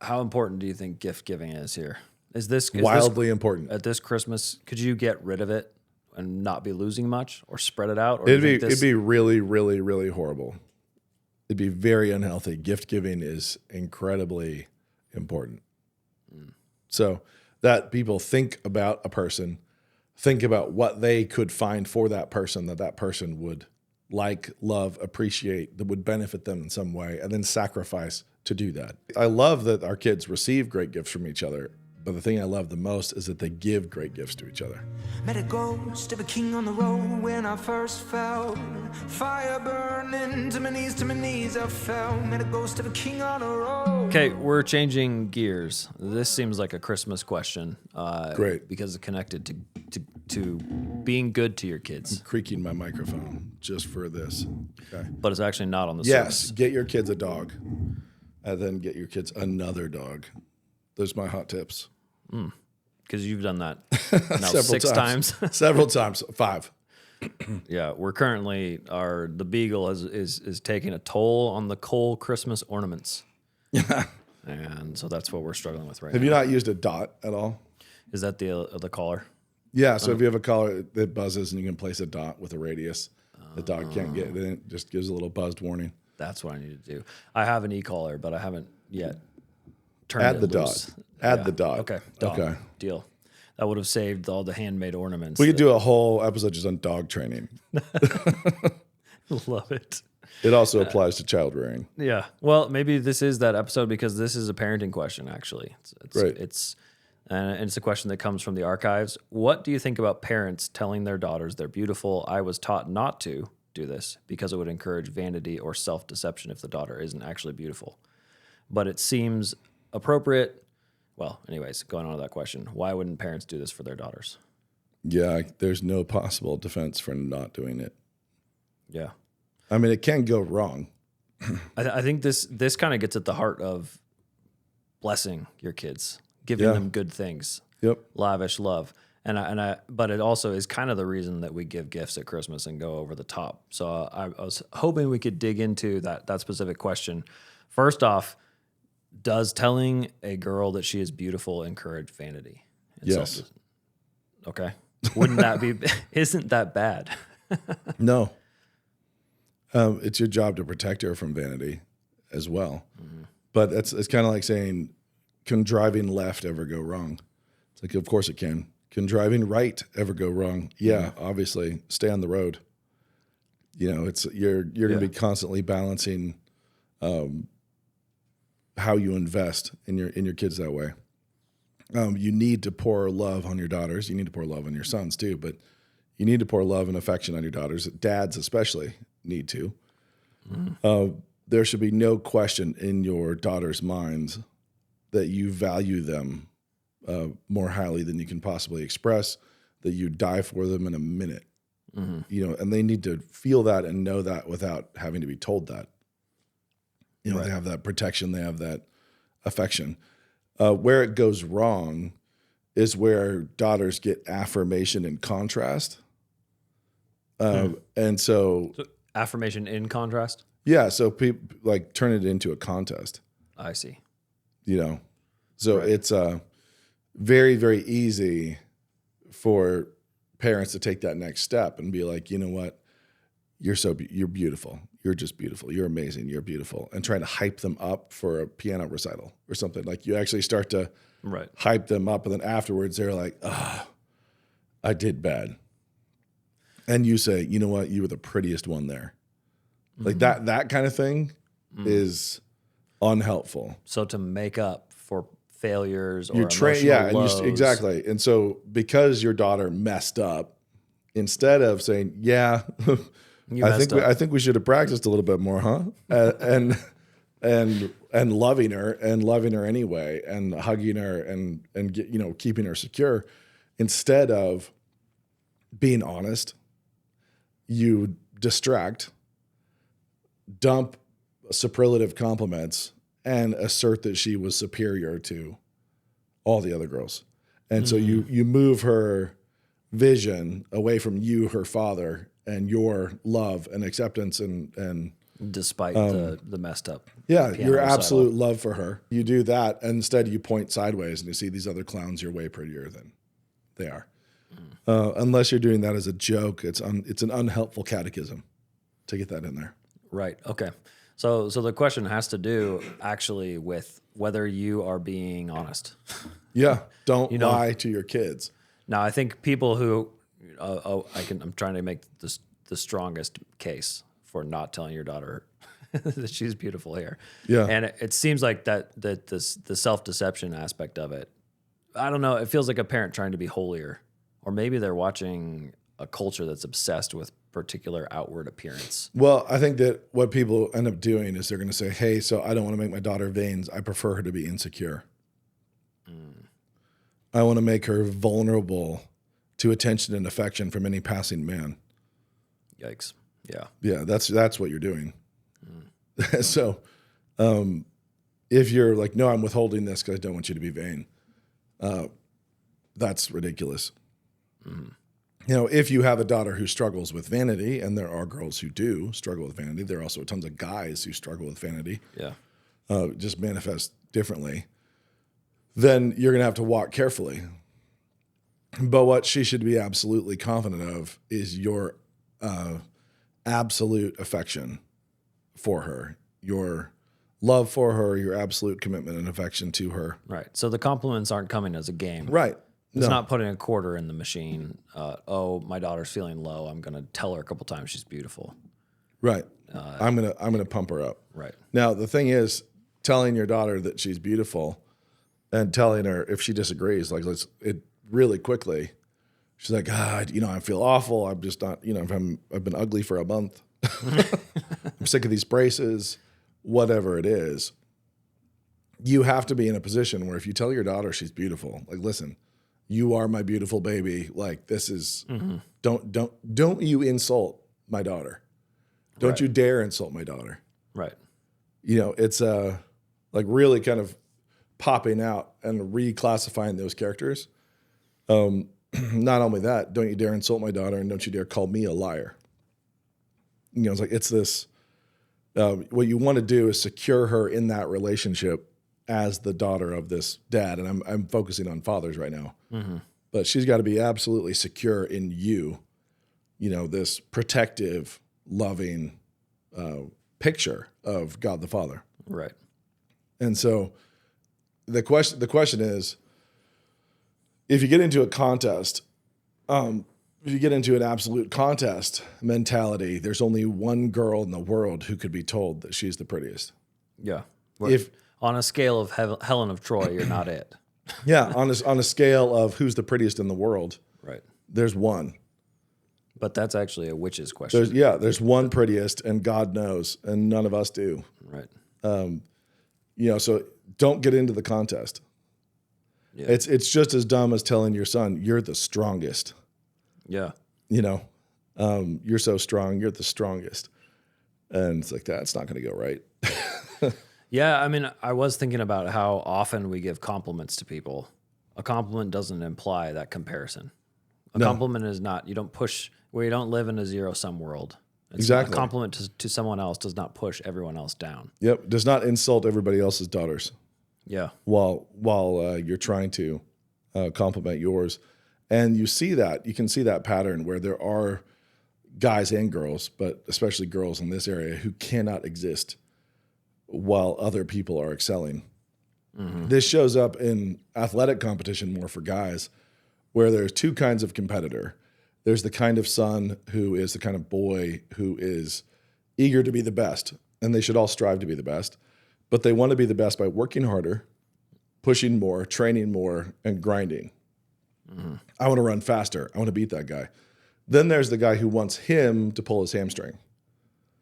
How important do you think gift giving is here? Is this Wildly important. At this Christmas? Could you get rid of it and not be losing much, or spread it out? Or It'd be really, really, really horrible. It'd be very unhealthy. Gift giving is incredibly important. So that people think about a person, think about what they could find for that person that person would like, love, appreciate, that would benefit them in some way, and then sacrifice to do that. I love that our kids receive great gifts from each other, but the thing I love the most is that they give great gifts to each other. Met a ghost of a king on the road when I first fell. Fire burning to my knees I fell. Met a ghost of a king on the road. Okay, we're changing gears. This seems like a Christmas question. Great. Because it's connected to being good to your kids. I'm creaking my microphone just for this. Okay. But it's actually not on the Yes, surface. get your kids a dog, and then get your kids another dog. Those are my hot tips. Because you've done that now 6 times. Several times. 5. Yeah, we're currently the beagle is taking a toll on the Cole Christmas ornaments. And so that's what we're struggling with right now. Have you not used a dot at all? Is that the collar? Yeah, so if you have a collar that buzzes and you can place a dot with a radius, the dog can't get it, it just gives a little buzzed warning. That's what I need to do. I have an e-collar, but I haven't yet turned Add it the loose. dot. Add the dot. Okay. Dog. Okay. Deal. That would have saved all the handmade ornaments. We could do a whole episode just on dog training. Love it. It also applies to child rearing. Yeah. Well, maybe this is that episode because this is a parenting question, actually. Right. And it's a question that comes from the archives. What do you think about parents telling their daughters they're beautiful? I was taught not to do this because it would encourage vanity or self-deception if the daughter isn't actually beautiful. But it seems appropriate. Well, anyways, going on to that question, why wouldn't parents do this for their daughters? Yeah, there's no possible defense for not doing it. Yeah. I mean, it can go wrong. I think this kind of gets at the heart of blessing your kids, giving them good things, lavish love. But it also is kind of the reason that we give gifts at Christmas and go over the top. So I was hoping we could dig into that specific question. First off, does telling a girl that she is beautiful encourage vanity? Yes. Okay. Wouldn't that be, isn't that bad? No. It's your job to protect her from vanity as well. Mm-hmm. But it's kind of like saying, can driving left ever go wrong? It's like, of course it can. Can driving right ever go wrong? Yeah, obviously. Stay on the road. You know, you're going to be constantly balancing how you invest in your kids that way. You need to pour love on your daughters. You need to pour love on your sons too, but you need to pour love and affection on your daughters. Dads especially need to. There should be no question in your daughters' minds that you value them more highly than you can possibly express, that you die for them in a minute. Mm-hmm. You know, and they need to feel that and know that without having to be told that. You know, They have that protection, they have that affection. Where it goes wrong is where daughters get affirmation in contrast. And so affirmation in contrast? Yeah, so people like turn it into a contest. I see. You know, so it's very, very easy for parents to take that next step and be like, you know what, you're beautiful. You're just beautiful. You're amazing. You're beautiful. And trying to hype them up for a piano recital or something. Like you actually start to hype them up. And then afterwards they're like, I did bad. And you say, you know what? You were the prettiest one there. Mm-hmm. Like that kind of thing is unhelpful. So to make up for failures or emotional lows. Exactly. And so because your daughter messed up, instead of saying, yeah, I think we should have practiced a little bit more, huh? And loving her anyway, and hugging her and keeping her secure, instead of being honest, you distract, dump superlative compliments, and assert that she was superior to all the other girls. And so you move her vision away from you, her father, and your love and acceptance and despite the messed up. Yeah, piano your recital. absolute love for her. You do that, and instead you point sideways and you see these other clowns. You're way prettier than they are. Unless you're doing that as a joke, it's an unhelpful catechism to get that in there. Right. Okay. So the question has to do actually with whether you are being honest. Yeah, don't lie to your kids. Now, I think people who I'm trying to make the strongest case for not telling your daughter that she's beautiful here. Yeah, and it seems like the self-deception aspect of it. I don't know. It feels like a parent trying to be holier, or maybe they're watching a culture that's obsessed with particular outward appearance. Well, I think that what people end up doing is they're going to say, hey, so I don't want to make my daughter vain. I prefer her to be insecure. I want to make her vulnerable to attention and affection from any passing man. Yikes. Yeah. Yeah, that's what you're doing. So if you're like, no, I'm withholding this because I don't want you to be vain, that's ridiculous. If you have a daughter who struggles with vanity, and there are girls who do struggle with vanity, there are also tons of guys who struggle with vanity. Yeah. Just manifest differently. Then you're going to have to walk carefully. But what she should be absolutely confident of is your absolute affection for her, your love for her, your absolute commitment and affection to her. Right. So the compliments aren't coming as a game. Right. It's not putting a quarter in the machine. My daughter's feeling low. I'm going to tell her a couple times she's beautiful. Right. I'm gonna pump her up. Right. Now the thing is, telling your daughter that she's beautiful and telling her if she disagrees, like it really quickly. She's like, I feel awful. I'm just not, I've been ugly for a month. I'm sick of these braces, whatever it is. You have to be in a position where if you tell your daughter she's beautiful, like, listen, you are my beautiful baby. Like, this is, don't you insult my daughter. Don't you dare insult my daughter. Right. It's like really kind of popping out and reclassifying those characters. Not only that, don't you dare insult my daughter, and don't you dare call me a liar. It's like, it's this, what you want to do is secure her in that relationship as the daughter of this dad. And I'm focusing on fathers right now, but she's got to be absolutely secure in you, this protective, loving picture of God the Father. Right. And so the question is, if you get into a contest, if you get into an absolute contest mentality, there's only one girl in the world who could be told that she's the prettiest. Yeah. If on a scale of Helen of Troy, you're not it. Yeah. On a scale of who's the prettiest in the world. Right. There's one. But that's actually a witch's question. There's one prettiest, and God knows, and none of us do. Right. So don't get into the contest. Yeah. It's just as dumb as telling your son, you're the strongest. Yeah. You're so strong, you're the strongest. And it's like, that's not going to go right. Yeah. I mean, I was thinking about how often we give compliments to people. A compliment doesn't imply that comparison. A compliment is not, you don't live in a zero-sum world. Exactly. A compliment to someone else does not push everyone else down. Yep. Does not insult everybody else's daughters. Yeah. While you're trying to compliment yours. And you can see that pattern where there are guys and girls, but especially girls in this area, who cannot exist while other people are excelling. Mm-hmm. This shows up in athletic competition more for guys, where there's two kinds of competitor. There's the kind of son who is the kind of boy who is eager to be the best, and they should all strive to be the best, but they want to be the best by working harder, pushing more, training more, and grinding. Mm-hmm. I want to run faster. I want to beat that guy. Then there's the guy who wants him to pull his hamstring.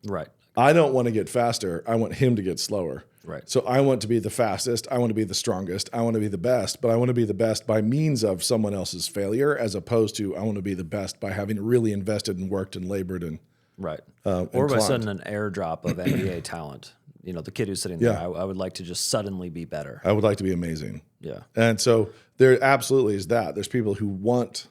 Right. I don't want to get faster. I want him to get slower. Right. So I want to be the fastest. I want to be the strongest. I want to be the best, but I want to be the best by means of someone else's failure, as opposed to I want to be the best by having really invested and worked and labored and right. Or by sudden an airdrop of NBA talent. The kid who's sitting there, I would like to just suddenly be better. I would like to be amazing. Yeah. And so there absolutely is that. There's people who want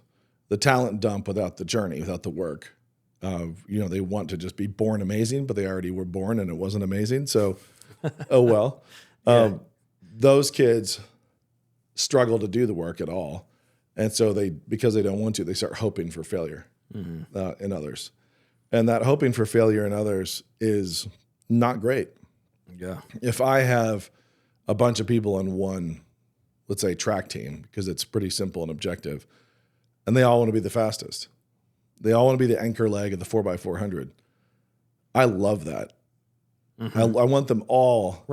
the talent dump without the journey, without the work. They want to just be born amazing, but they already were born and it wasn't amazing. So, oh well. Those kids struggle to do the work at all. And so because they don't want to, they start hoping for failure in others. And that hoping for failure in others is not great. Yeah. If I have a bunch of people on one, let's say, track team, because it's pretty simple and objective, and they all want to be the fastest. They all want to be the anchor leg of the 4x400. I love that. I want them all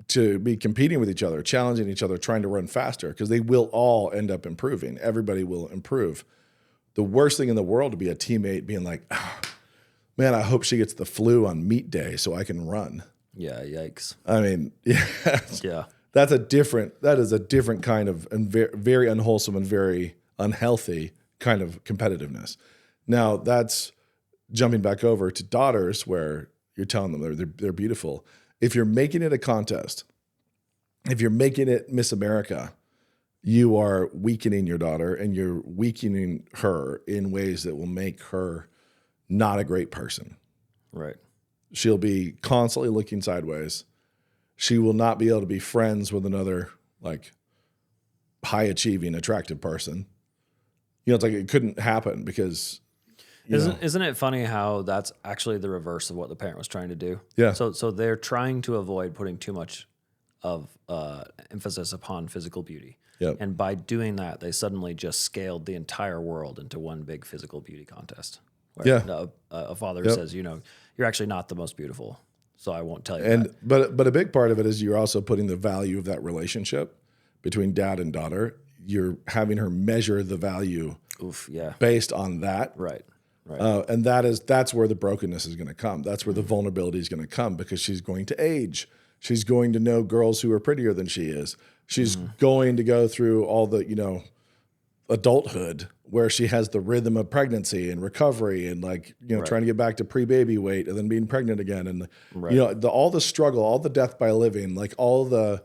to be competing with each other, challenging each other, trying to run faster, because they will all end up improving. Everybody will improve. The worst thing in the world to be a teammate being like, man, I hope she gets the flu on meet day so I can run. Yeah, yikes. I mean, yeah. That is a different kind of, and very unwholesome and very unhealthy kind of competitiveness. Now that's jumping back over to daughters where you're telling them they're beautiful. If you're making it a contest, if you're making it Miss America, you are weakening your daughter and you're weakening her in ways that will make her not a great person. Right. She'll be constantly looking sideways. She will not be able to be friends with another like high achieving, attractive person. It's like it couldn't happen because isn't it funny how that's actually the reverse of what the parent was trying to do? Yeah. So they're trying to avoid putting too much of emphasis upon physical beauty. Yep. And by doing that, they suddenly just scaled the entire world into one big physical beauty contest. Where a father says, you're actually not the most beautiful, so I won't tell you that. But a big part of it is you're also putting the value of that relationship between dad and daughter. You're having her measure the value based on that. Right. And that's where the brokenness is going to come. That's where the vulnerability is going to come, because she's going to age. She's going to know girls who are prettier than she is. She's going to go through all the, adulthood where she has the rhythm of pregnancy and recovery and trying to get back to pre-baby weight and then being pregnant again. And, all the struggle, all the death by living, like all the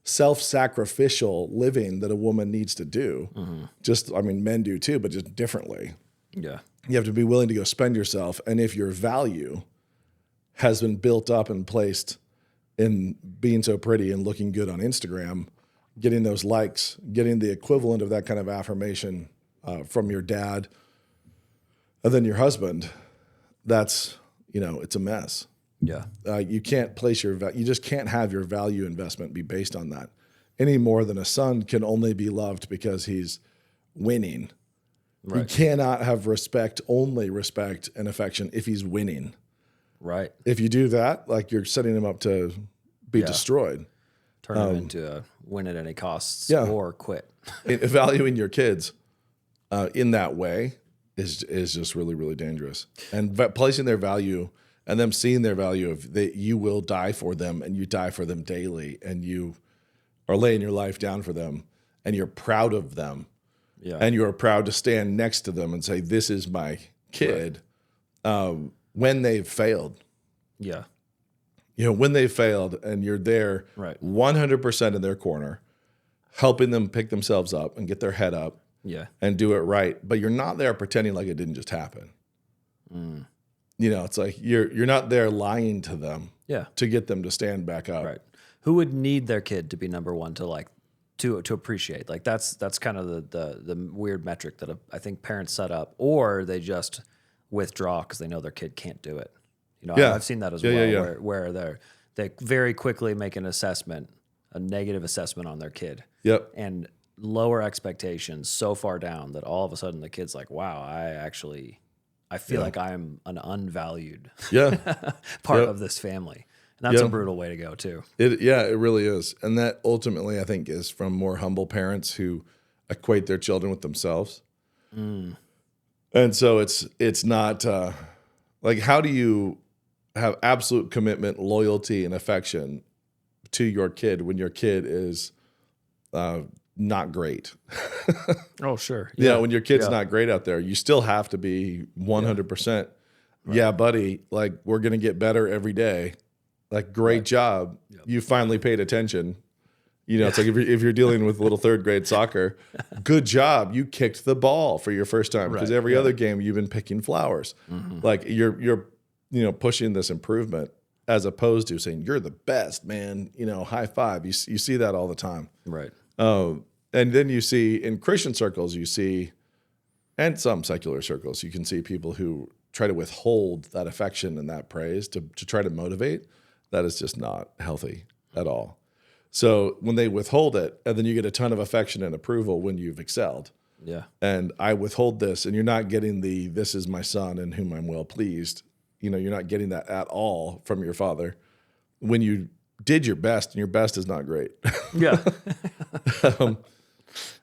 self-sacrificial living that a woman needs to do. Men do too, but just differently. Yeah. You have to be willing to go spend yourself. And if your value has been built up and placed in being so pretty and looking good on Instagram, getting those likes, getting the equivalent of that kind of affirmation from your dad and then your husband, that's, it's a mess. Yeah. You can't place you just can't have your value investment be based on that any more than a son can only be loved because he's winning. Right. You cannot have only respect and affection if he's winning. Right. If you do that, you're setting him up to be destroyed. Turn him into a win at any costs or quit. Valuing your kids in that way is just really, really dangerous. And placing their value and them seeing their value of that you will die for them and you die for them daily and you are laying your life down for them and you're proud of them. Yeah. And you're proud to stand next to them and say, this is my kid, when they've failed. Yeah. When they failed and you're there 100% in their corner, helping them pick themselves up and get their head up and do it right. But you're not there pretending like it didn't just happen. It's like you're not there lying to them to get them to stand back up. Right. Who would need their kid to be number one to appreciate? That's kind of the weird metric that I think parents set up, or they just withdraw because they know their kid can't do it. I've seen that as well, where they very quickly make an assessment, a negative assessment on their kid. Yep. And lower expectations so far down that all of a sudden the kid's like, wow, I feel like I'm an unvalued part of this family. And that's a brutal way to go too. It really is. And that ultimately, I think, is from more humble parents who equate their children with themselves. And so it's not how do you have absolute commitment, loyalty, and affection to your kid when your kid is not great? Oh, sure. Yeah, when your kid's not great out there, you still have to be 100%. Yeah, buddy, we're going to get better every day. Great job. Yep. You finally paid attention. You know, it's like if you're dealing with little third grade soccer, good job. You kicked the ball for your first time, because every other game you've been picking flowers. Like you're, you know, pushing this improvement as opposed to saying you're the best, man. You know, high five. You see that all the time. Right. And then you see in Christian circles, and some secular circles, you can see people who try to withhold that affection and that praise to try to motivate. That is just not healthy at all. So when they withhold it, and then you get a ton of affection and approval when you've excelled. Yeah. And I withhold this, and you're not getting this is my son in whom I'm well pleased. You know, you're not getting that at all from your father when you did your best, and your best is not great. Yeah.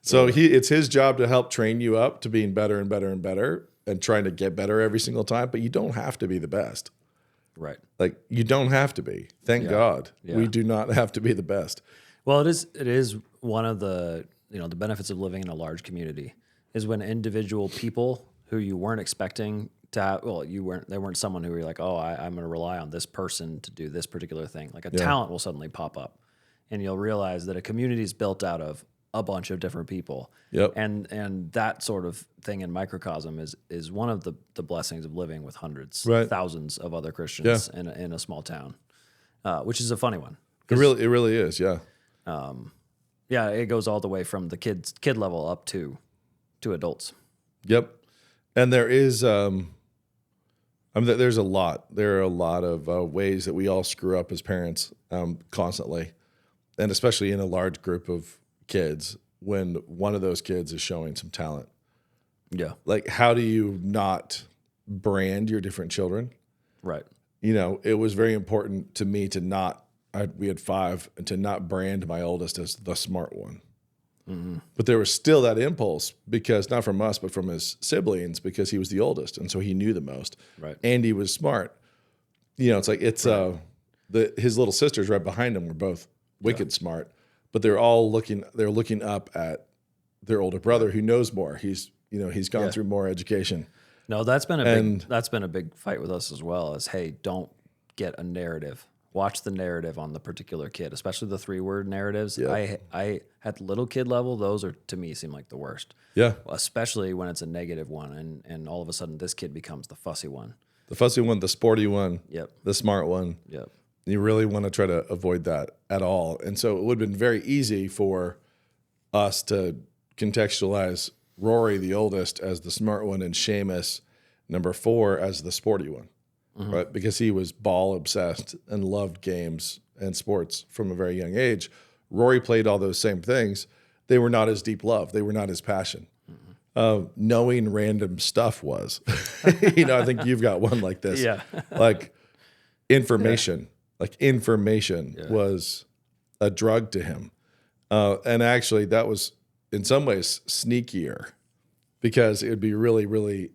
So it's his job to help train you up to being better and better and better and trying to get better every single time, but you don't have to be the best. Right. Like you don't have to be. Thank God. Yeah. We do not have to be the best. Well, it is one of the, you know, the benefits of living in a large community is when individual people who you weren't expecting to have, well, they weren't someone who were like, oh, I'm going to rely on this person to do this particular thing. Like a talent will suddenly pop up, and you'll realize that a community is built out of a bunch of different people. Yep. And that sort of thing in microcosm is one of the blessings of living with hundreds, thousands of other Christians in a small town, which is a funny one. It really is. Yeah. Yeah. It goes all the way from the kid level up to adults. Yep. And there is, there's a lot. There are a lot of ways that we all screw up as parents constantly, and especially in a large group of kids when one of those kids is showing some talent. Yeah. Like, how do you not brand your different children? Right. You know, it was very important to me to not, we had 5, and to not brand my oldest as the smart one. Mm-hmm. But there was still that impulse, because not from us, but from his siblings, because he was the oldest. And so he knew the most. Right. And he was smart. You know, it's like, his little sisters right behind him were both wicked smart, but they're looking up at their older brother who knows more. He's gone through more education. No, that's been a big fight with us as well, is, hey, don't get a narrative. Watch the narrative on the particular kid, especially the 3-word narratives. Yeah. I at the little kid level, those are, to me, seem like the worst. Yeah. Especially when it's a negative one, and all of a sudden this kid becomes the fussy one. The fussy one, the sporty one. Yep. The smart one. Yep. You really want to try to avoid that at all. And so it would have been very easy for us to contextualize Rory, the oldest, as the smart one, and Seamus, number 4, as the sporty one, right? Because he was ball obsessed and loved games and sports from a very young age. Rory played all those same things. They were not his deep love. They were not his passion. Knowing random stuff was. You know, I think you've got one like this. Yeah. Like information. Yeah. Like information was a drug to him. And actually that was in some ways sneakier, because it would be really, really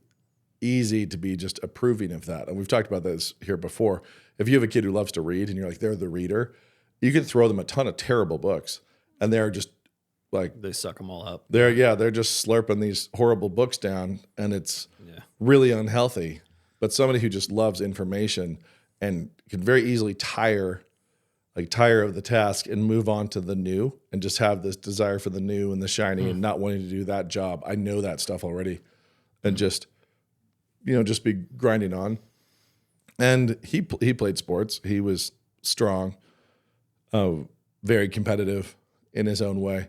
easy to be just approving of that. And we've talked about this here before. If you have a kid who loves to read and you're like, they're the reader, you can throw them a ton of terrible books, and they're just like, they suck them all up. They're just slurping these horrible books down, and it's really unhealthy. But somebody who just loves information and can very easily tire of the task and move on to the new, and just have this desire for the new and the shiny and not wanting to do that job. I know that stuff already, and just be grinding on. And he played sports. He was strong, very competitive in his own way,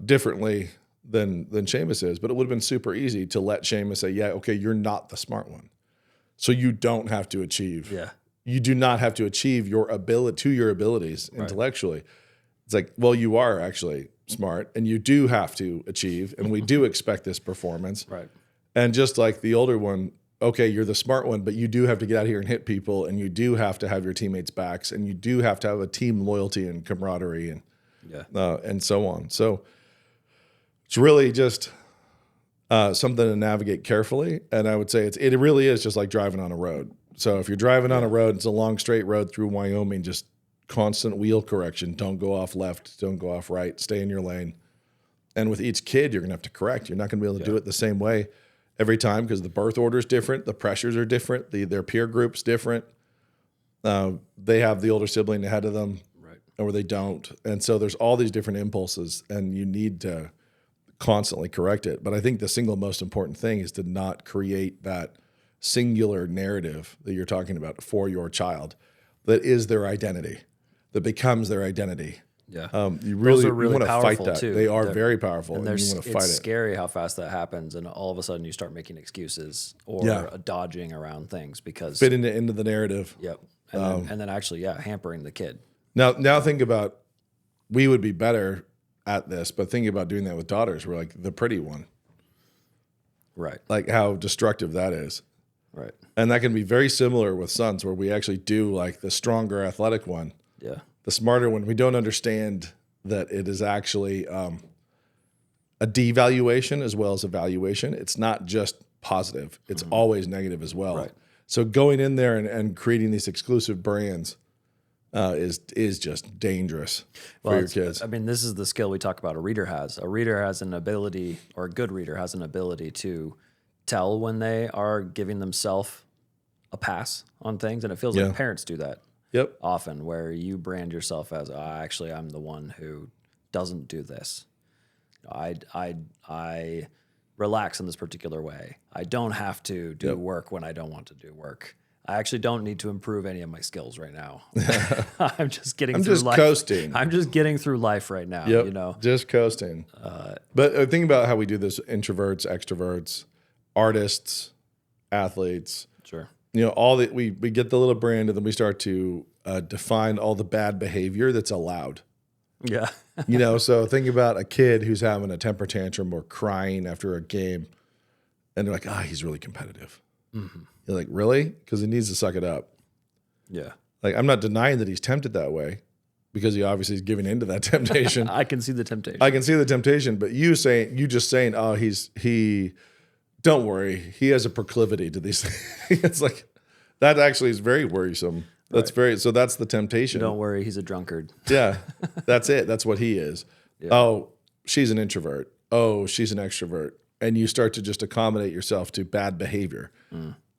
differently than Seamus is. But it would have been super easy to let Seamus say, yeah, okay, you're not the smart one. So you don't have to achieve. Yeah. You do not have to achieve your abilities intellectually. It's like, well, you are actually smart, and you do have to achieve, and we do expect this performance. Right. And just like the older one, okay, you're the smart one, but you do have to get out here and hit people, and you do have to have your teammates' backs, and you do have to have a team loyalty and camaraderie, and so on. So it's really just something to navigate carefully. And I would say it really is just like driving on a road. So if you're driving on a road, it's a long straight road through Wyoming, just constant wheel correction. Don't go off left, don't go off right, stay in your lane. And with each kid, you're going to have to correct. You're not going to be able to do it the same way every time, because the birth order is different, the pressures are different, their peer group's different. They have the older sibling ahead of them. Right. and where they don't. And so there's all these different impulses, and you need to constantly correct it. But I think the single most important thing is to not create that singular narrative that you're talking about for your child that is their identity, that becomes their identity. Yeah. You really want to fight powerful that. too. They are very powerful, And and you want to fight it's it. scary how fast that happens, and all of a sudden you start making excuses or dodging around things because Fitting it into the narrative. Yep. And then actually, hampering the kid. Now think about, we would be better at this, but think about doing that with daughters. We're like the pretty one. Right. Like how destructive that is. Right. And that can be very similar with sons, where we actually do like the stronger athletic one. Yeah. The smarter one. We don't understand that it is actually a devaluation as well as a valuation. It's not just positive. It's always negative as well. Right. So going in there and creating these exclusive brands is just dangerous for your kids. I mean, this is the skill we talk about a reader has. A reader has an ability, or a good reader has an ability to tell when they are giving themselves a pass on things. And it feels like parents do that. Yep. Often, where you brand yourself as, actually, I'm the one who doesn't do this. I relax in this particular way. I don't have to do work when I don't want to do work. I actually don't need to improve any of my skills right now. I'm just getting through life. Coasting. I'm just getting through life right now. Yep. You know, just coasting. But think about how we do this: introverts, extroverts, artists, athletes. Sure. You know, all that we get the little brand, and then we start to define all the bad behavior that's allowed. Yeah. You know, so think about a kid who's having a temper tantrum or crying after a game, and they're like, he's really competitive. Mm-hmm. You're like, really? Because he needs to suck it up. Yeah. Like, I'm not denying that he's tempted that way, because he obviously is giving into that temptation. I can see the temptation. I can see the temptation, but you just saying, don't worry, he has a proclivity to these things. It's like, that actually is very worrisome. That's so that's the temptation. Don't worry, he's a drunkard. Yeah, that's it. That's what he is. Yeah. Oh, she's an introvert. Oh, she's an extrovert. And you start to just accommodate yourself to bad behavior.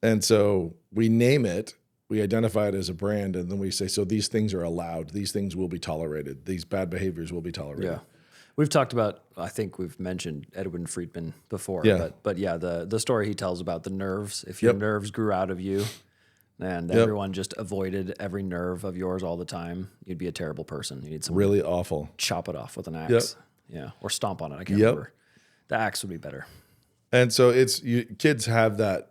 And so we name it, we identify it as a brand, and then we say, so these things are allowed. These things will be tolerated. These bad behaviors will be tolerated. Yeah. We've talked about, I think we've mentioned Edwin Friedman before, but the story he tells about the nerves. If your nerves grew out of you and everyone just avoided every nerve of yours all the time, you'd be a terrible person. You need someone really awful. Chop it off with an axe. Yeah. Or stomp on it. I can't remember. The axe would be better. And so kids have that,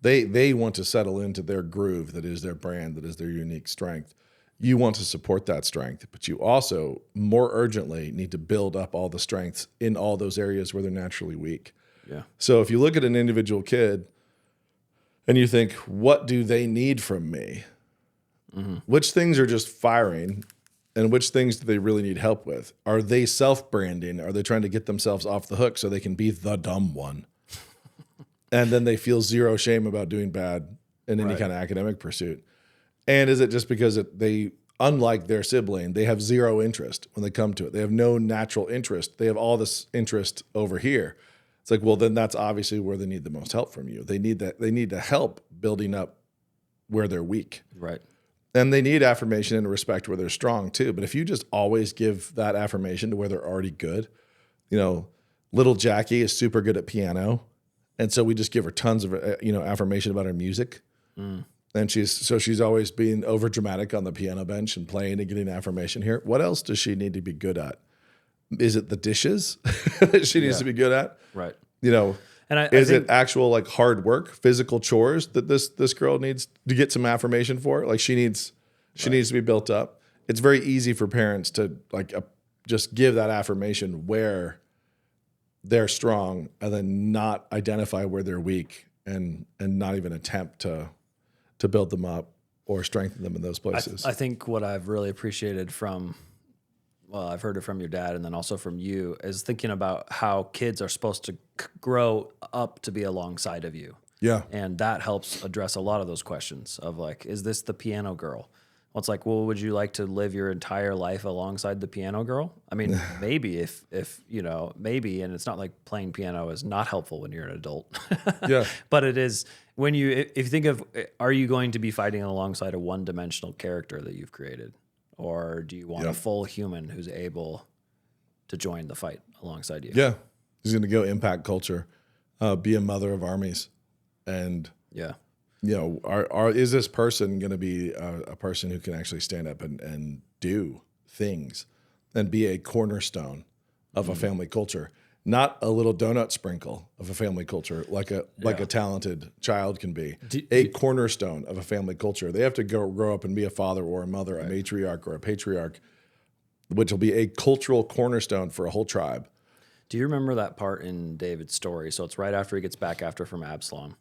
they want to settle into their groove that is their brand, that is their unique strength. You want to support that strength, but you also more urgently need to build up all the strengths in all those areas where they're naturally weak. Yeah. So if you look at an individual kid and you think, what do they need from me? Mm-hmm. Which things are just firing and which things do they really need help with? Are they self-branding? Are they trying to get themselves off the hook so they can be the dumb one? And then they feel zero shame about doing bad in any kind of academic pursuit. And is it just because they, unlike their sibling, they have zero interest when they come to it? They have no natural interest. They have all this interest over here. It's like, well, then that's obviously where they need the most help from you. They need that. They need the help building up where they're weak. Right. And they need affirmation and respect where they're strong too. But if you just always give that affirmation to where they're already good, little Jackie is super good at piano. And so we just give her tons of, affirmation about her music. Mm. And she's always being over dramatic on the piano bench and playing and getting affirmation here. What else does she need to be good at? Is it the dishes that she needs to be good at? Right. And is it actual like hard work, physical chores that this girl needs to get some affirmation for? Like she needs to be built up. It's very easy for parents to just give that affirmation where they're strong and then not identify where they're weak and not even attempt to build them up or strengthen them in those places. I think what I've really appreciated I've heard it from your dad and then also from you, is thinking about how kids are supposed to grow up to be alongside of you. Yeah. And that helps address a lot of those questions of like, is this the piano girl? Well, it's like, well, would you like to live your entire life alongside the piano girl? I mean, maybe if maybe, and it's not like playing piano is not helpful when you're an adult. Yeah. But it is if you think of, are you going to be fighting alongside a one-dimensional character that you've created? or do you want a full human who's able to join the fight alongside you? Yeah. He's going to go impact culture, be a mother of armies. And, is this person going to be a person who can actually stand up and do things and be a cornerstone of a family culture? Not a little donut sprinkle of a family culture like a talented child can be. A cornerstone of a family culture. They have to grow up and be a father or a mother, a matriarch or a patriarch, which will be a cultural cornerstone for a whole tribe. Do you remember that part in David's story? So it's right after he gets back from Absalom,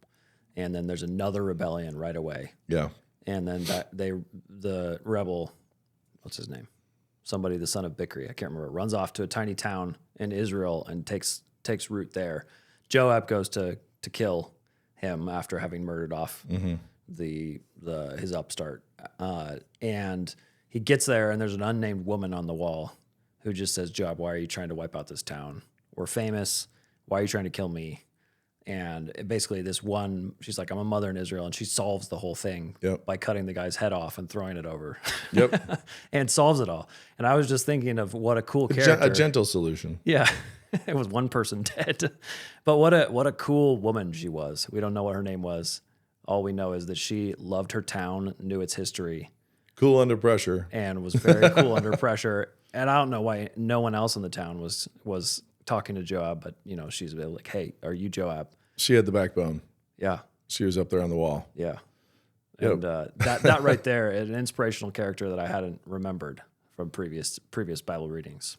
and then there's another rebellion right away. Yeah. And then the rebel, what's his name? Somebody, the son of Bichri, I can't remember, runs off to a tiny town in Israel and takes root there. Joab goes to kill him after having murdered off his upstart. And he gets there, and there's an unnamed woman on the wall who just says, Joab, why are you trying to wipe out this town? We're famous. Why are you trying to kill me? And basically she's like, I'm a mother in Israel, and she solves the whole thing by cutting the guy's head off and throwing it over. Yep. And solves it all. And I was just thinking of what a cool character. A gentle solution. Yeah. It was one person dead. But what a cool woman she was. We don't know what her name was. All we know is that she loved her town, knew its history. Cool under pressure. And was very cool under pressure. And I don't know why no one else in the town was talking to Joab, but she's like, hey, are you Joab? She had the backbone. Yeah. She was up there on the wall. Yeah. And that right there, an inspirational character that I hadn't remembered from previous Bible readings.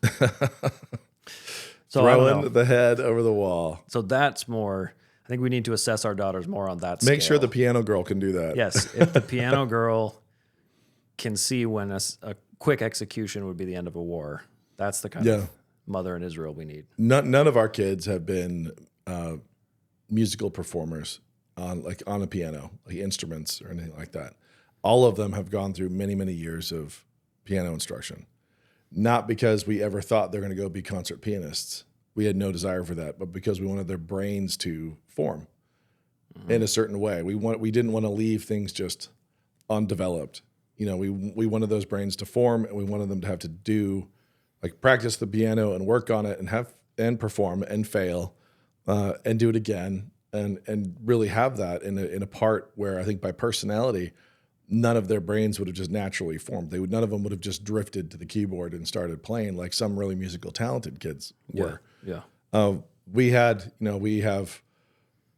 So throwing the head over the wall. So that's more, I think we need to assess our daughters more on that scale. Make sure the piano girl can do that. Yes. If the piano girl can see when a quick execution would be the end of a war, that's the kind of mother in Israel we need. None of our kids have been musical performers on a piano, like instruments or anything like that. All of them have gone through many, many years of piano instruction. Not because we ever thought they're going to go be concert pianists. We had no desire for that, but because we wanted their brains to form in a certain way. We didn't want to leave things just undeveloped. We wanted those brains to form, and we wanted them to have to do, practice the piano and work on it and perform and fail and do it again and really have that in a part where I think by personality, none of their brains would have just naturally formed. None of them would have just drifted to the keyboard and started playing like some really musical talented kids were. Yeah. We have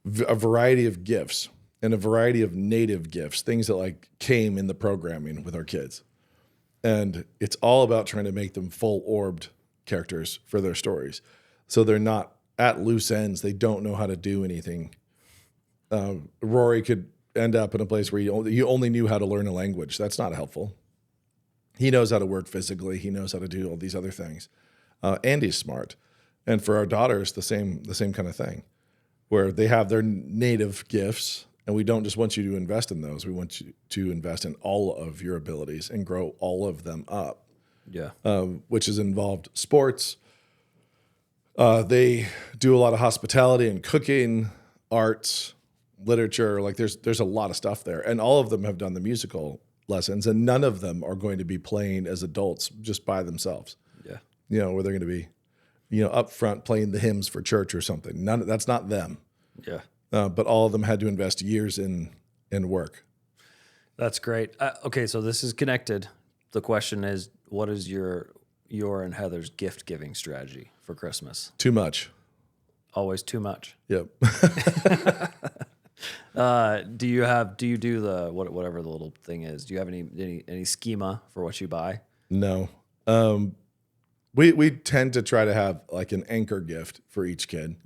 a variety of gifts and a variety of native gifts, things that came in the programming with our kids. And it's all about trying to make them full-orbed characters for their stories. So they're not at loose ends. They don't know how to do anything. Rory could end up in a place where you only knew how to learn a language. That's not helpful. He knows how to work physically. He knows how to do all these other things. Andy's smart. And for our daughters, the same kind of thing, where they have their native gifts, and we don't just want you to invest in those. We want you to invest in all of your abilities and grow all of them up. Yeah. Which has involved sports. They do a lot of hospitality and cooking, arts, literature. There's a lot of stuff there, and all of them have done the musical lessons, and none of them are going to be playing as adults just by themselves. Yeah. Where they're going to be, up front playing the hymns for church or something. That's not them. Yeah. But all of them had to invest years in work. That's great. Okay, so this is connected. The question is, what is your and Heather's gift giving strategy for Christmas? Too much. Always too much. Yep. Do you do the whatever the little thing is? Do you have any schema for what you buy? No. We tend to try to have an anchor gift for each kid,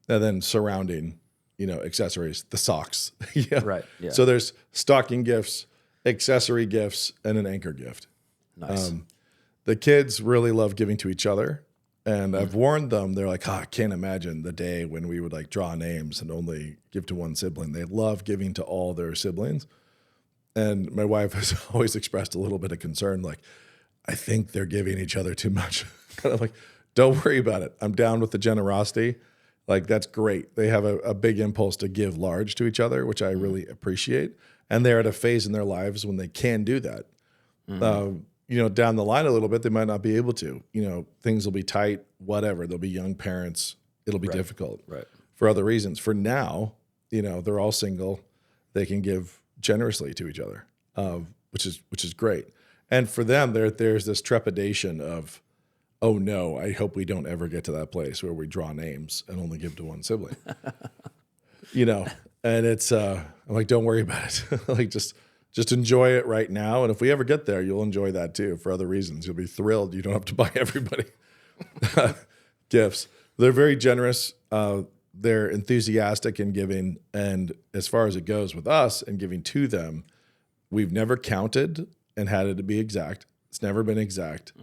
and then surrounding, accessories, the socks. Yeah. Right. Yeah. So there's stocking gifts, accessory gifts, and an anchor gift. Nice. The kids really love giving to each other. And I've warned them, they're like, I can't imagine the day when we would draw names and only give to one sibling. They love giving to all their siblings. And my wife has always expressed a little bit of concern, I think they're giving each other too much. I'm don't worry about it. I'm down with the generosity. That's great. They have a big impulse to give large to each other, which I really appreciate. And they're at a phase in their lives when they can do that. down the line a little bit, they might not be able to. Things will be tight, whatever. They'll be young parents. It'll be difficult for other reasons. For now, they're all single. They can give generously to each other, which is great. And for them, there's this trepidation of, oh no, I hope we don't ever get to that place where we draw names and only give to one sibling. And it's I'm like, don't worry about it. Like just enjoy it right now. And if we ever get there, you'll enjoy that too for other reasons. You'll be thrilled. You don't have to buy everybody gifts. They're very generous. They're enthusiastic in giving. And as far as it goes with us and giving to them, we've never counted and had it to be exact. It's never been exact,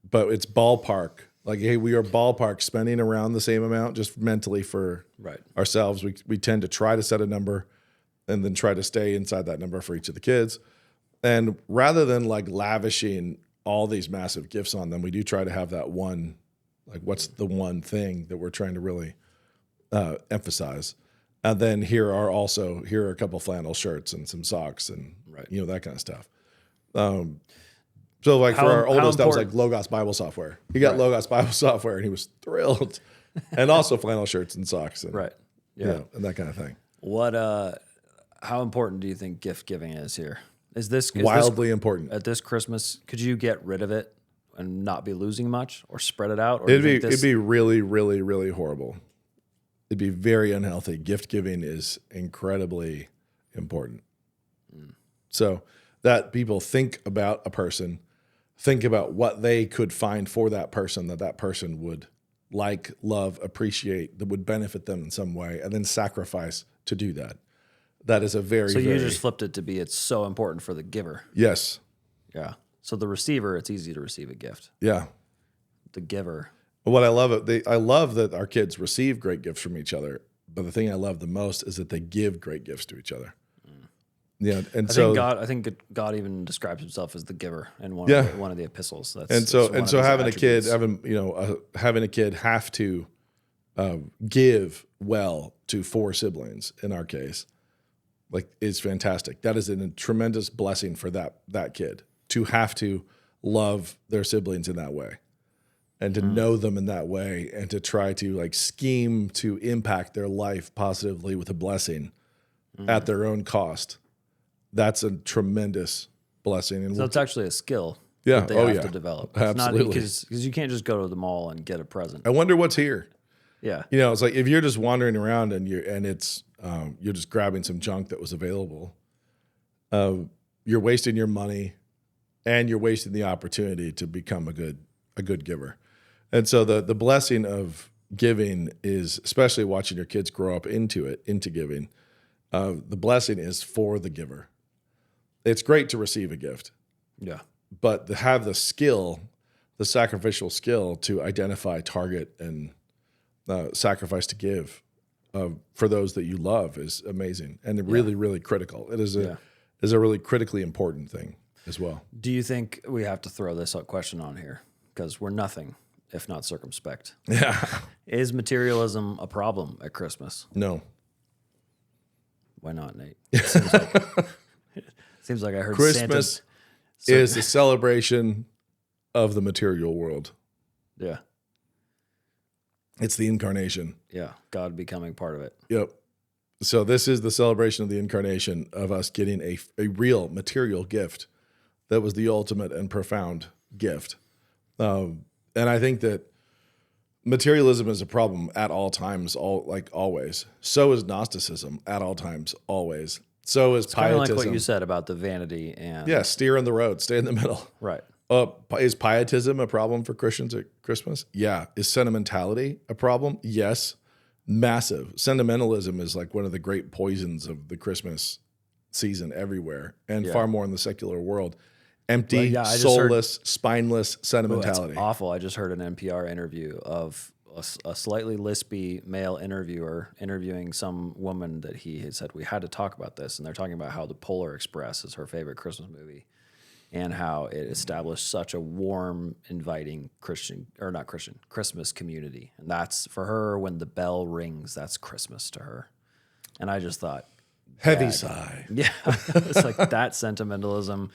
but it's ballpark. Like, hey, we are ballpark spending around the same amount just mentally for ourselves. We tend to try to set a number and then try to stay inside that number for each of the kids. And rather than like lavishing all these massive gifts on them, we do try to have that one, like what's the one thing that we're trying to really emphasize. And then here are a couple flannel shirts and some socks and that kind of stuff. So like for our oldest, that was like Logos Bible software. He got Logos Bible software and he was thrilled. And also flannel shirts and socks and and that kind of thing. How important do you think gift giving is here? Is wildly important at this Christmas? Could you get rid of it and not be losing much, or spread it out? Or it'd be really, really, really horrible. It'd be very unhealthy. Gift giving is incredibly important. So that people think about a person, think about what they could find for that person that person would like, love, appreciate, that would benefit them in some way, and then sacrifice to do that. That is a very, so you just flipped it to be, it's so important for the giver. Yes. Yeah. So the receiver, it's easy to receive a gift. Yeah. The giver. What I love that our kids receive great gifts from each other, but the thing I love the most is that they give great gifts to each other. Yeah, and I think God even describes himself as the giver in one of the epistles. So having a kid have to give well to 4 siblings in our case, like, is fantastic. That is a tremendous blessing for that kid to have to love their siblings in that way, and to know them in that way, and to try to like scheme to impact their life positively with a blessing at their own cost. That's a tremendous blessing. And so it's actually a skill that they have to develop. It's absolutely. Because you can't just go to the mall and get a present. I wonder what's here. Yeah. It's like if you're just wandering around and you're just grabbing some junk that was available, you're wasting your money and you're wasting the opportunity to become a good giver. And so the blessing of giving is, especially watching your kids grow up into giving, the blessing is for the giver. It's great to receive a gift. Yeah. But to have the skill, the sacrificial skill to identify, target, and sacrifice to give for those that you love is amazing and really, really critical. It is a really critically important thing as well. Do you think we have to throw this question on here? Because we're nothing if not circumspect. Yeah. Is materialism a problem at Christmas? No. Why not, Nate? Seems like I heard Christmas is a celebration of the material world. Yeah. It's the incarnation. Yeah. God becoming part of it. Yep. So this is the celebration of the incarnation, of us getting a real material gift that was the ultimate and profound gift. And I think that materialism is a problem at all times, always. So is Gnosticism at all times, always. So is pietism. Kind of like what you said about the vanity and steer in the road, stay in the middle. Right. Is pietism a problem for Christians at Christmas? Yeah. Is sentimentality a problem? Yes. Massive. Sentimentalism is like one of the great poisons of the Christmas season everywhere, and far more in the secular world. Empty, soulless, spineless sentimentality. That's awful. I just heard an NPR interview of a slightly lispy male interviewer interviewing some woman that he had said, we had to talk about this. And they're talking about how The Polar Express is her favorite Christmas movie, and how it established such a warm, inviting Christmas community. And that's, for her, when the bell rings, that's Christmas to her. And I just thought, heavy sigh. Yeah. It's like that sentimentalism.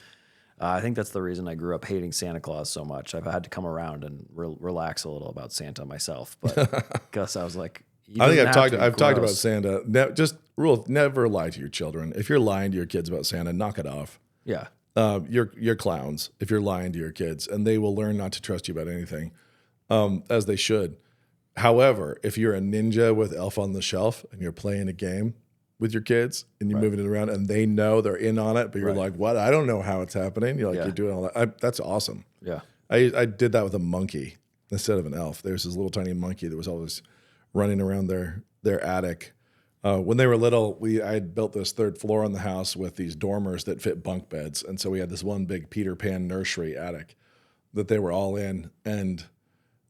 I think that's the reason I grew up hating Santa Claus so much. I've had to come around and relax a little about Santa myself, but because I was like, I think I've talked about Santa. Just rule: never lie to your children. If you're lying to your kids about Santa, knock it off. Yeah, you're clowns if you're lying to your kids, and they will learn not to trust you about anything, as they should. However, if you're a ninja with Elf on the Shelf and you're playing a game with your kids and you're moving it around and they know they're in on it, but you're like, what? I don't know how it's happening. You're like, you're doing all that. That's awesome. Yeah. I did that with a monkey instead of an elf. There's this little tiny monkey that was always running around their attic. When they were little, I had built this third floor on the house with these dormers that fit bunk beds. And so we had this one big Peter Pan nursery attic that they were all in. And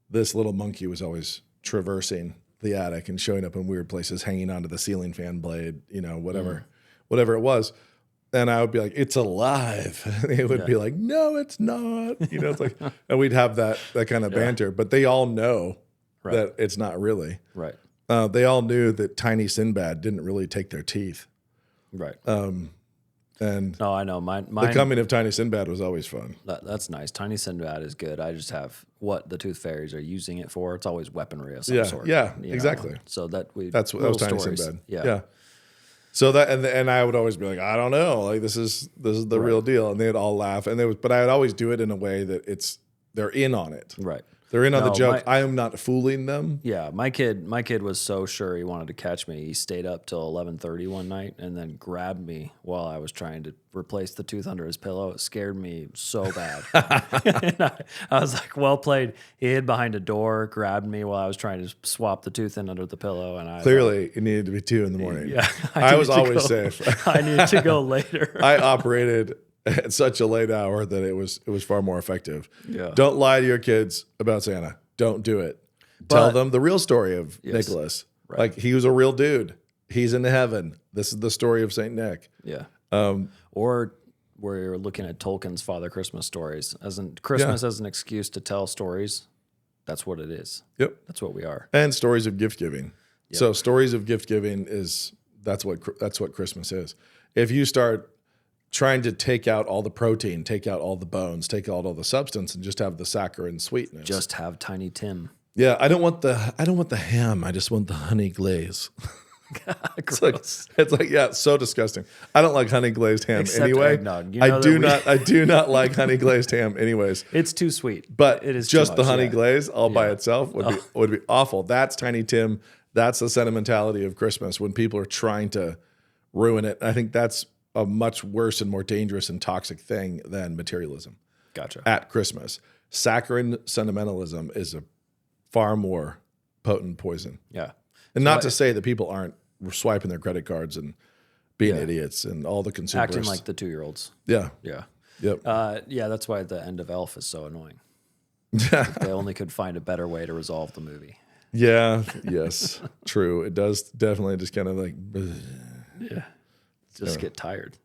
this little monkey was always traversing the attic and showing up in weird places, hanging onto the ceiling fan blade, whatever it was. And I would be like, it's alive. And it would be like, no, it's not. It's like, and we'd have that kind of banter, but they all know that it's not really. Right. They all knew that Tiny Sinbad didn't really take their teeth. Right. And no, I know. the coming of Tiny Sinbad was always fun. That's nice. Tiny Sinbad is good. I just have what the Tooth Fairies are using it for. It's always weaponry of some sort. Yeah, exactly. So that was Tiny stories. Sinbad. Yeah. So that and I would always be like, I don't know, like this is the real deal, and they'd all laugh, but I would always do it in a way that they're in on it. Right. They're in on the joke. I am not fooling them. Yeah, my kid was so sure he wanted to catch me. He stayed up till 11:30 one night and then grabbed me while I was trying to replace the tooth under his pillow. It scared me so bad. And I was like, well played. He hid behind a door, grabbed me while I was trying to swap the tooth in under the pillow. And Clearly, it needed to be 2 in the morning. Yeah, I was always safe. I needed to go later. I operated at such a late hour that it was far more effective. Yeah. Don't lie to your kids about Santa. Don't do it. Tell them the real story of Nicholas. Right. Like, he was a real dude. He's in heaven. This is the story of Saint Nick. Yeah. Or we're looking at Tolkien's Father Christmas stories as as an excuse to tell stories. That's what it is. Yep. That's what we are. And stories of gift giving. Yep. So stories of gift giving that's what Christmas is. If you start trying to take out all the protein, take out all the bones, take out all the substance, and just have the saccharine sweetness. Just have Tiny Tim. Yeah, I don't want the ham. I just want the honey glaze. It's like so disgusting. I don't like honey glazed ham anyway. Eggnog. I do not like honey glazed ham anyways. It's too sweet. But it is just the honey glaze all by itself would be awful. That's Tiny Tim. That's the sentimentality of Christmas when people are trying to ruin it. I think that's a much worse and more dangerous and toxic thing than materialism. Gotcha. At Christmas, saccharine sentimentalism is a far more potent poison. Yeah. And not to say that people aren't swiping their credit cards and being idiots and all the consumers. Acting like the 2-year-olds. Yeah. Yeah. Yep. That's why the end of Elf is so annoying. They only could find a better way to resolve the movie. Yeah. Yes. True. It does definitely just kind of like... Yeah. Just get tired.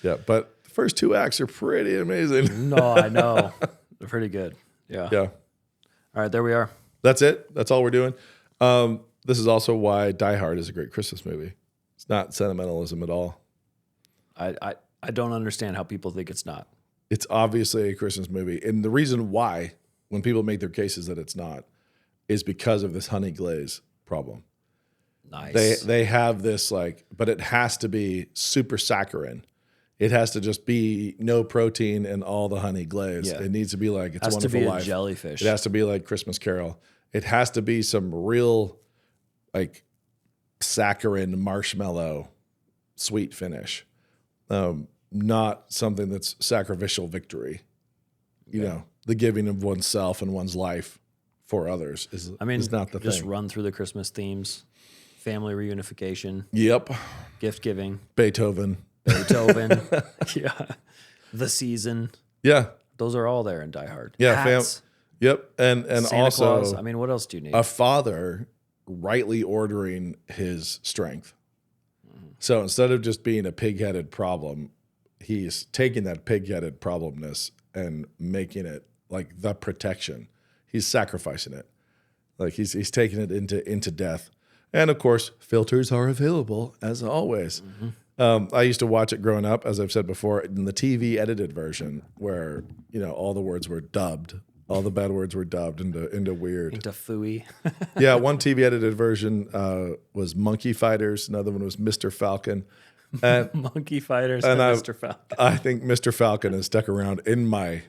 Yeah, but the first 2 acts are pretty amazing. No, I know. They're pretty good. Yeah. Yeah. All right, there we are. That's it. That's all we're doing. This is also why Die Hard is a great Christmas movie. It's not sentimentalism at all. I don't understand how people think it's not. It's obviously a Christmas movie. And the reason why, when people make their cases that it's not, is because of this honey glaze problem. Nice. They have this but it has to be super saccharine. It has to just be no protein and all the honey glaze. Yeah. It needs to be like It's a Wonderful Life. It has to be a jellyfish. It has to be like Christmas Carol. It has to be some real saccharine marshmallow sweet finish. Not something that's sacrificial victory. You know, the giving of oneself and one's life for others is not the thing. Just run through the Christmas themes. Family reunification. Yep. Gift giving. Beethoven. Yeah. The Season. Yeah. Those are all there in Die Hard. Yeah. Yep. And Santa also, Claus. I mean, what else do you need? A father rightly ordering his strength. Mm-hmm. So instead of just being a pig-headed problem, he's taking that pig-headed problemness and making it like the protection. He's sacrificing it. Like he's taking it into death. And of course, filters are available as always. I used to watch it growing up, as I've said before, in the TV edited version where, all the words were dubbed. All the bad words were dubbed into weird. Into phooey. Yeah, one TV edited version was Monkey Fighters. Another one was Mr. Falcon. And, Monkey Fighters and Mr. Falcon. I think Mr. Falcon has stuck around in my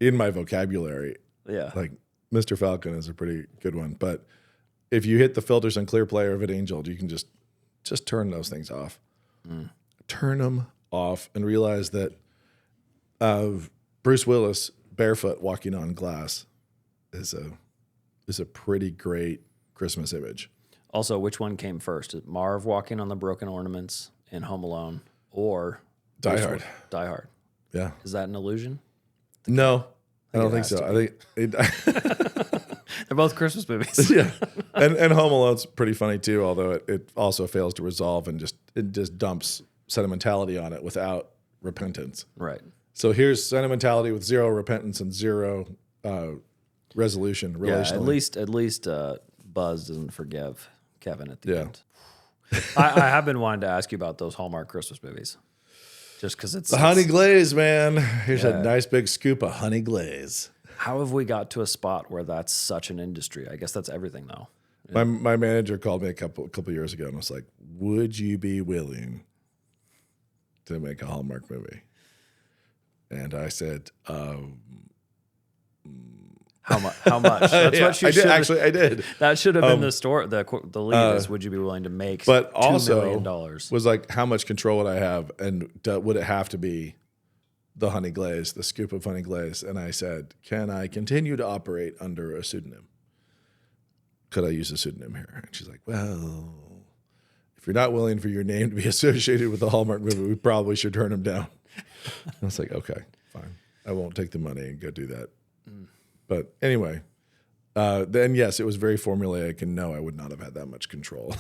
vocabulary. Yeah. Like Mr. Falcon is a pretty good one. But if you hit the filters on Clear Play or VidAngel, you can just turn those things off. Turn them off and realize that Bruce Willis barefoot walking on glass is a pretty great Christmas image. Also, which one came first? Is it Marv walking on the broken ornaments in Home Alone or Die Hard? Die Hard. Yeah. Is that an illusion? No, I don't think so. I think they're both Christmas movies. Yeah, and Home Alone's pretty funny too. Although it also fails to resolve and just dumps sentimentality on it without repentance. Right. So here's sentimentality with zero repentance and zero resolution relationally. Yeah, at least Buzz doesn't forgive Kevin at the end. I have been wanting to ask you about those Hallmark Christmas movies, just because it's the honey glaze, man. Here's a nice big scoop of honey glaze. How have we got to a spot where that's such an industry? I guess that's everything, though. My manager called me a couple years ago and was like, "Would you be willing to make a Hallmark movie?" And I said, How much? That's what she should. Actually, I did. That should have been the story. The lead is, would you be willing to make but $2 also million? Was like, how much control would I have, and would it have to be the honey glaze, the scoop of honey glaze? And I said, can I continue to operate under a pseudonym? Could I use a pseudonym here? And she's like, well, if you're not willing for your name to be associated with the Hallmark movie, we probably should turn him down. I was like, okay, fine. I won't take the money and go do that. But anyway, then yes, it was very formulaic, and no, I would not have had that much control.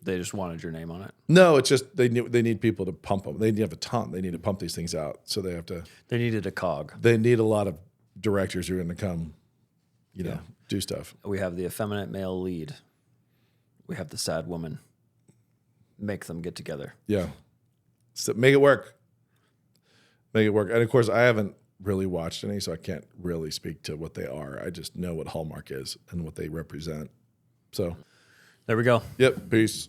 They just wanted your name on it. No, it's just they need people to pump them. They have a ton. They need to pump these things out, so they have to. They needed a cog. They need a lot of directors who are going to come, do stuff. We have the effeminate male lead. We have the sad woman. Make them get together. Yeah, so make it work. Make it work. And of course, I haven't really watched any, so I can't really speak to what they are. I just know what Hallmark is and what they represent. So there we go. Yep. Peace.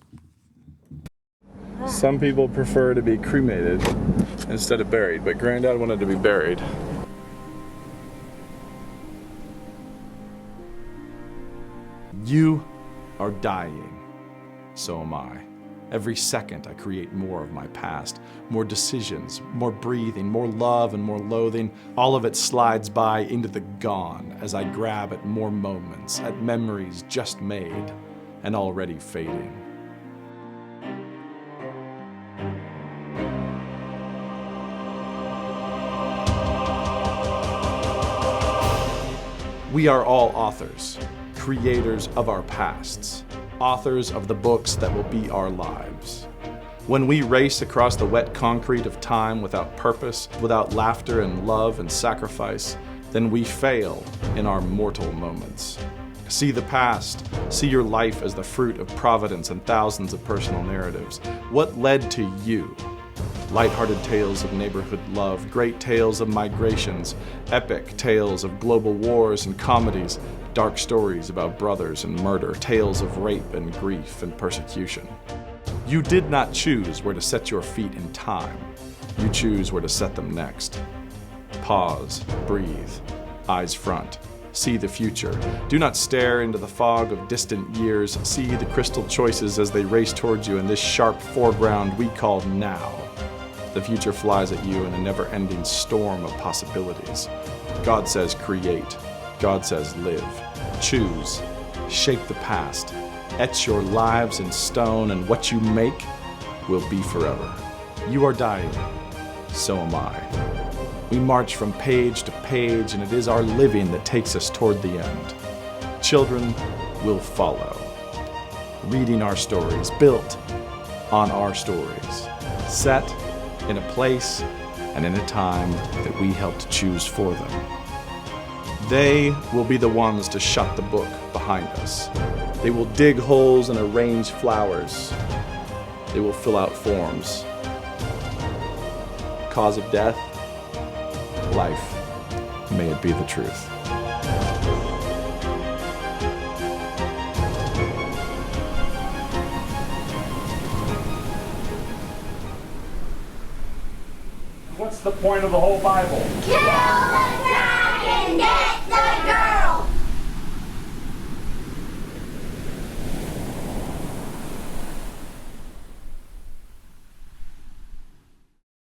Some people prefer to be cremated instead of buried, but Granddad wanted to be buried. You are dying. So am I. Every second I create more of my past, more decisions, more breathing, more love and more loathing. All of it slides by into the gone as I grab at more moments, at memories just made and already fading. We are all authors, creators of our pasts, authors of the books that will be our lives. When we race across the wet concrete of time without purpose, without laughter and love and sacrifice, then we fail in our mortal moments. See the past, see your life as the fruit of providence and thousands of personal narratives. What led to you? Lighthearted tales of neighborhood love, great tales of migrations, epic tales of global wars and comedies, dark stories about brothers and murder, tales of rape and grief and persecution. You did not choose where to set your feet in time. You choose where to set them next. Pause, breathe, eyes front. See the future. Do not stare into the fog of distant years. See the crystal choices as they race towards you in this sharp foreground we call now. The future flies at you in a never-ending storm of possibilities. God says create. God says live. Choose. Shape the past. Etch your lives in stone, and what you make will be forever. You are dying. So am I. We march from page to page, and it is our living that takes us toward the end. Children will follow, reading our stories, built on our stories, set in a place and in a time that we helped choose for them. They will be the ones to shut the book behind us. They will dig holes and arrange flowers. It will fill out forms. Cause of death, life. May it be the truth. What's the point of the whole Bible? Kill